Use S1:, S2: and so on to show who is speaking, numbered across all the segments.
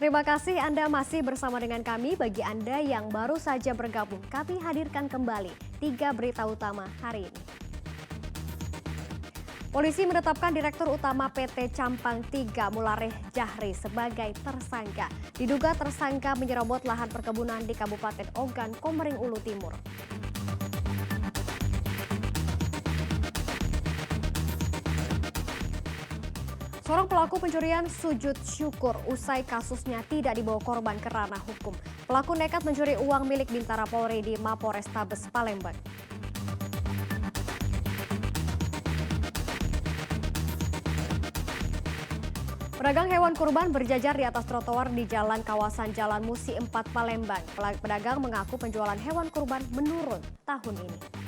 S1: Terima kasih Anda masih bersama dengan kami. Bagi Anda yang baru saja bergabung, kami hadirkan kembali 3 berita utama hari ini. Polisi menetapkan Direktur Utama PT Campang 3 Mulareh Jahri sebagai tersangka. Diduga tersangka menyerobot lahan perkebunan di Kabupaten Ogan, Komering Ulu Timur. Seorang pelaku pencurian sujud syukur usai kasusnya tidak dibawa korban ke ranah hukum. Pelaku nekat mencuri uang milik Bintara Polri di Mapolrestabes Palembang. Pedagang hewan kurban berjajar di atas trotoar di jalan kawasan Jalan Musi 4 Palembang. Pedagang mengaku penjualan hewan kurban menurun tahun ini.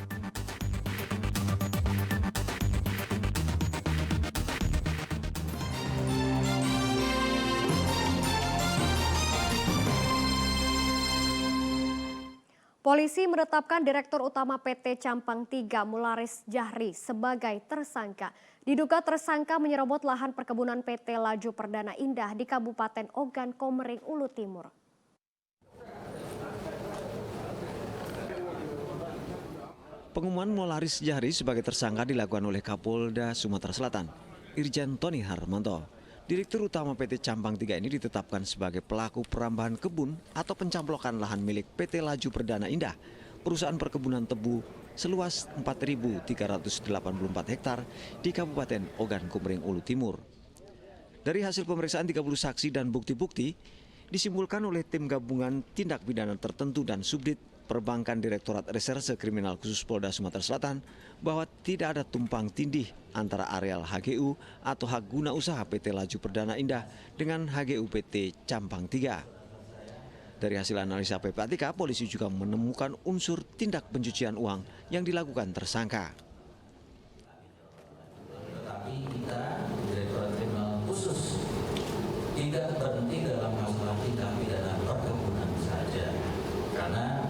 S1: Polisi menetapkan Direktur Utama PT Campang 3 Mulareh Jahri sebagai tersangka. Diduga tersangka menyerobot lahan perkebunan PT Laju Perdana Indah di Kabupaten Ogan, Komering Ulu Timur.
S2: Pengumuman Mulareh Jahri sebagai tersangka dilakukan oleh Kapolda Sumatera Selatan, Irjen Tony Harmanto. Direktur Utama PT Campang 3 ini ditetapkan sebagai pelaku perambahan kebun atau pencaplokan lahan milik PT Laju Perdana Indah, perusahaan perkebunan tebu seluas 4.384 hektar di Kabupaten Ogan, Komering Ulu Timur. Dari hasil pemeriksaan 30 saksi dan bukti-bukti, disimpulkan oleh tim gabungan tindak pidana tertentu dan Subdit Perbankan Direktorat Reserse Kriminal Khusus Polda Sumatera Selatan bahwa tidak ada tumpang tindih antara areal HGU atau hak guna usaha PT Laju Perdana Indah dengan HGU PT Campang 3. Dari hasil analisa PPATK, polisi juga menemukan unsur tindak pencucian uang yang dilakukan tersangka.
S3: Tetapi kita Direktorat Kriminal Khusus tidak berhenti dalam masalah tindak pidana perkebunan saja, karena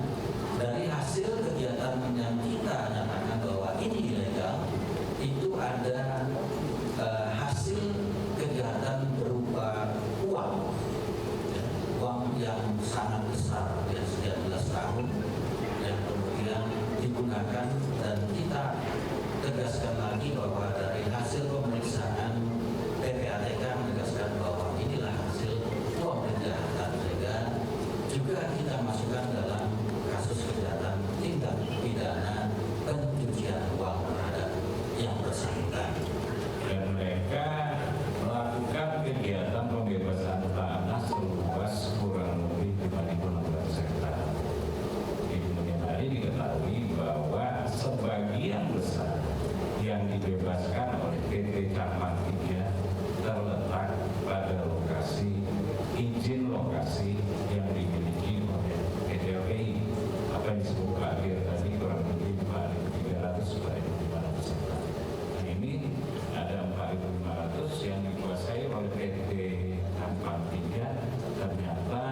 S3: dari hasil kegiatan yang kita nyatakan bahwa ini ilegal, itu ada hasil kegiatan berupa uang, uang yang sangat besar, ya, sekian belas tahun, yang kemudian digunakan, dan kita tegaskan lagi bahwa dari hasil pemeriksaan PPATK menegaskan bahwa inilah hasil uang kejahatan ilegal, juga kita masukkan dalam kasus kejahatan tindak pidana pencucian uang terhadap yang bersangkutan.
S4: Dan mereka melakukan kegiatan pembebasan tanah seluas kurang lebih 5.600 hektar. Di kemudian hari diketahui bahwa sebagian besar yang dibebaskan oleh PT Campang 3 terletak pada lokasi izin lokasi yang dimiliki oleh PT LPI. Apa yang disebut akhir tadi kurang lebih 4.300 hektar. Nah, ini ada 4.500 yang dikuasai oleh PT Campang 3 ternyata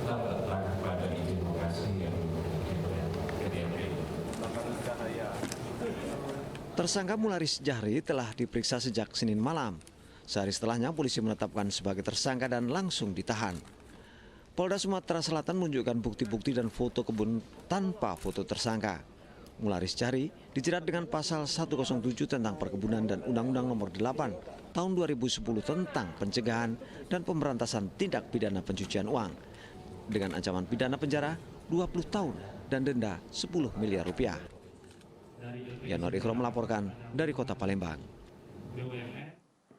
S4: terletak pada izin lokasi yang dimiliki oleh PT LPI.
S2: Tersangka Mulareh Jahri telah diperiksa sejak Senin malam. Sehari setelahnya polisi menetapkan sebagai tersangka dan langsung ditahan. Polda Sumatera Selatan menunjukkan bukti-bukti dan foto kebun tanpa foto tersangka. Mulareh Jahri dijerat dengan pasal 107 tentang perkebunan dan Undang-Undang Nomor 8 Tahun 2010 tentang pencegahan dan pemberantasan tindak pidana pencucian uang dengan ancaman pidana penjara 20 tahun dan denda 10 miliar rupiah. Yanor Ikhrom melaporkan dari Kota Palembang.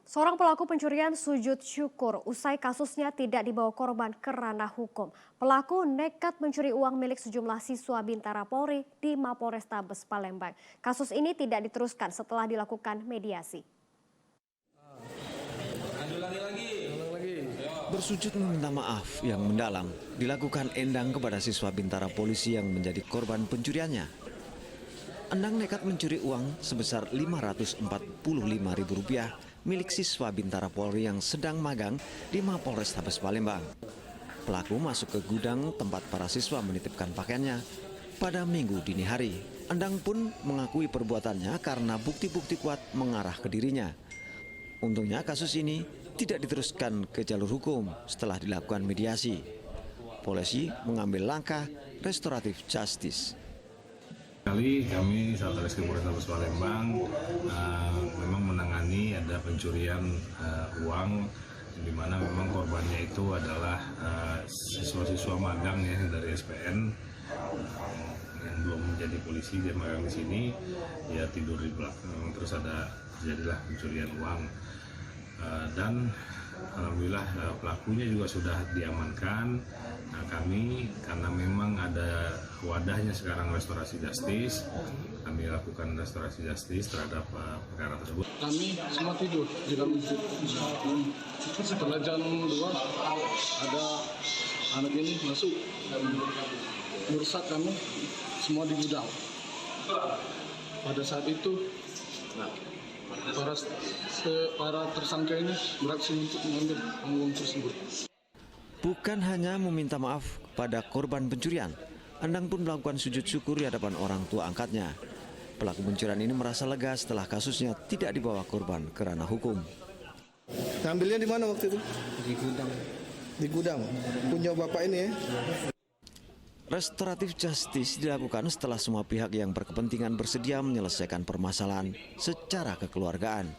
S1: Seorang pelaku pencurian sujud syukur usai kasusnya tidak dibawa korban ke ranah hukum. Pelaku nekat mencuri uang milik sejumlah siswa Bintara Polri di Mapolrestabes Palembang. Kasus ini tidak diteruskan setelah dilakukan mediasi.
S2: Bersujud meminta maaf yang mendalam dilakukan Endang kepada siswa Bintara Polisi yang menjadi korban pencuriannya. Endang nekat mencuri uang sebesar Rp545.000 milik siswa Bintara Polri yang sedang magang di Mapolrestabes Palembang. Pelaku masuk ke gudang tempat para siswa menitipkan pakaiannya pada Minggu dini hari. Endang pun mengakui perbuatannya karena bukti-bukti kuat mengarah ke dirinya. Untungnya kasus ini tidak diteruskan ke jalur hukum setelah dilakukan mediasi. Polisi mengambil langkah restoratif justice.
S5: Kali kami Satreskrim Polrestabes Palembang memang menangani ada pencurian uang, di mana memang korbannya itu adalah siswa-siswa magang ya dari SPN yang belum menjadi polisi, dia magang di sini, dia tidur di belakang, terus terjadilah pencurian uang dan alhamdulillah pelakunya juga sudah diamankan. Nah, kami karena memang ada wadahnya sekarang restorasi justice, kami lakukan restorasi justice terhadap perkara tersebut.
S6: Kami semua tidur di dalam masjid. Setelah jam 2 ada anak ini masuk merusak kami semua di gudang. Pada saat itu para tersangka ini beraksi untuk mengambil uang tersebut.
S2: Bukan hanya meminta maaf kepada korban pencurian, Endang pun melakukan sujud syukur di hadapan orang tua angkatnya. Pelaku pencurian ini merasa lega setelah kasusnya tidak dibawa korban ke ranah hukum.
S7: Ngambilnya di mana waktu itu?
S8: Di gudang.
S7: Di gudang. Punya bapak ini ya?
S2: Restoratif justice dilakukan setelah semua pihak yang berkepentingan bersedia menyelesaikan permasalahan secara kekeluargaan.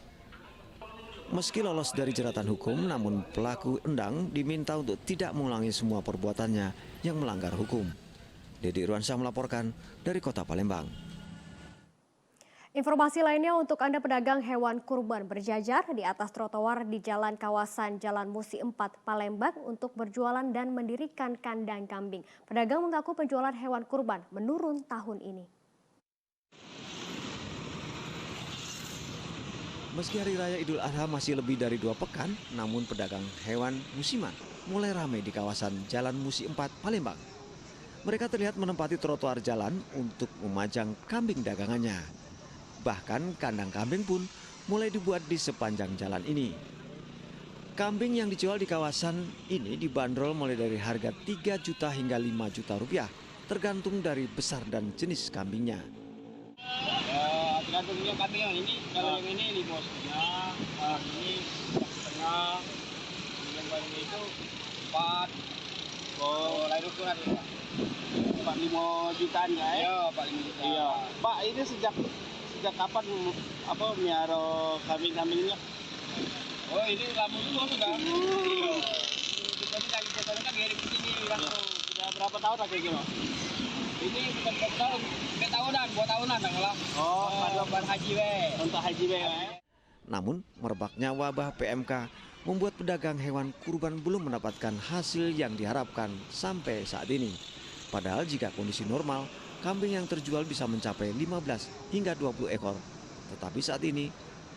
S2: Meski lolos dari jeratan hukum, namun pelaku Endang diminta untuk tidak mengulangi semua perbuatannya yang melanggar hukum. Dedi Irwansyah melaporkan dari Kota Palembang.
S1: Informasi lainnya untuk Anda pedagang hewan kurban berjajar di atas trotoar di jalan kawasan Jalan Musi 4 Palembang untuk berjualan dan mendirikan kandang kambing. Pedagang mengaku penjualan hewan kurban menurun tahun ini.
S2: Meski Hari Raya Idul Adha masih lebih dari 2 pekan, namun pedagang hewan musiman mulai ramai di kawasan Jalan Musi 4 Palembang. Mereka terlihat menempati trotoar jalan untuk memajang kambing dagangannya. Bahkan kandang kambing pun mulai dibuat di sepanjang jalan ini. Kambing yang dijual di kawasan ini dibanderol mulai dari harga 3 juta hingga 5 juta rupiah, tergantung dari besar dan jenis kambingnya.
S8: Tergantungnya kambing yang ini, kalau yang ini 5,5, ini 4,5, yang baru itu 4. Oh, lain ukuran ya. 45 jutaan ya? Iya, 45 juta. Iya. Pak, ini sejak kapan miara kambing-kambingnya? Oh, ini lama juga sudah. Kita lagi sekarang kan dari sini langsung. Sudah berapa tahun lagi gitu? Ini bukan berapa tahun, 2 tahunan lah. Oh, buat haji untuk haji
S2: Namun merebaknya wabah PMK membuat pedagang hewan kurban belum mendapatkan hasil yang diharapkan sampai saat ini. Padahal jika kondisi normal, kambing yang terjual bisa mencapai 15 hingga 20 ekor. Tetapi saat ini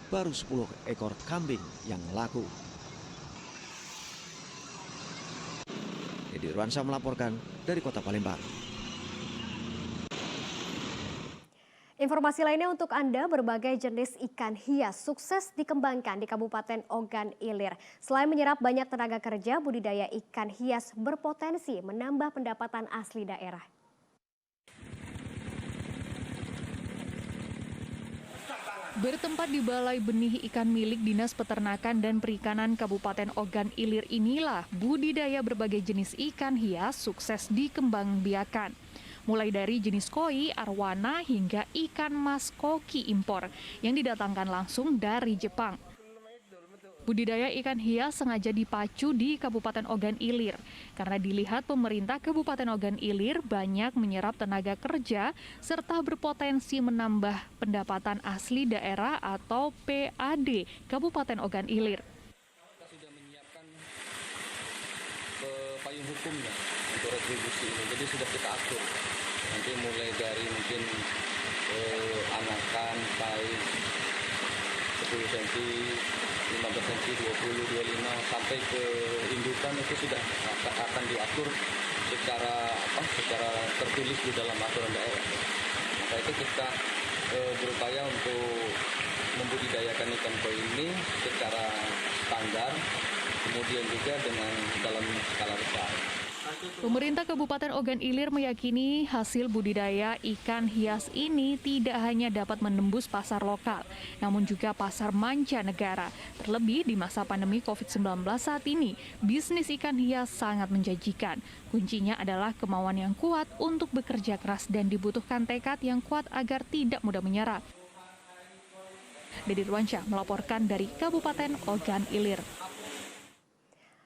S2: baru 10 ekor kambing yang laku. Dedi Irwansyah melaporkan dari Kota Palembang.
S1: Informasi lainnya untuk Anda, berbagai jenis ikan hias sukses dikembangkan di Kabupaten Ogan Ilir. Selain menyerap banyak tenaga kerja, budidaya ikan hias berpotensi menambah pendapatan asli daerah.
S9: Bertempat di Balai Benih Ikan milik Dinas Peternakan dan Perikanan Kabupaten Ogan Ilir inilah budidaya berbagai jenis ikan hias sukses dikembangbiakan. Mulai dari jenis koi, arwana, hingga ikan mas koki impor yang didatangkan langsung dari Jepang. Budidaya ikan hias sengaja dipacu di Kabupaten Ogan Ilir karena dilihat pemerintah Kabupaten Ogan Ilir banyak menyerap tenaga kerja serta berpotensi menambah pendapatan asli daerah atau PAD Kabupaten Ogan Ilir.
S8: Kita sudah menyiapkan payung hukumnya untuk retribusi ini, jadi sudah kita atur. Nanti mulai dari mungkin anakan, size 10 cm, 15 cm, 20, 25 sampai ke indukan itu sudah akan diatur secara tertulis di dalam aturan daerah. Maka itu kita berupaya untuk membudidayakan ikan koi ini secara standar, kemudian juga dengan dalam skala besar.
S9: Pemerintah Kabupaten Ogan Ilir meyakini hasil budidaya ikan hias ini tidak hanya dapat menembus pasar lokal, namun juga pasar mancanegara. Terlebih di masa pandemi COVID-19 saat ini, bisnis ikan hias sangat menjanjikan. Kuncinya adalah kemauan yang kuat untuk bekerja keras dan dibutuhkan tekad yang kuat agar tidak mudah menyerah. Dedi Ruansyah melaporkan dari Kabupaten Ogan Ilir.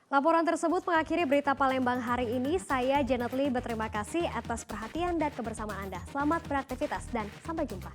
S1: Laporan tersebut mengakhiri berita Palembang hari ini. Saya Janet Lee berterima kasih atas perhatian dan kebersamaan Anda. Selamat beraktivitas dan sampai jumpa.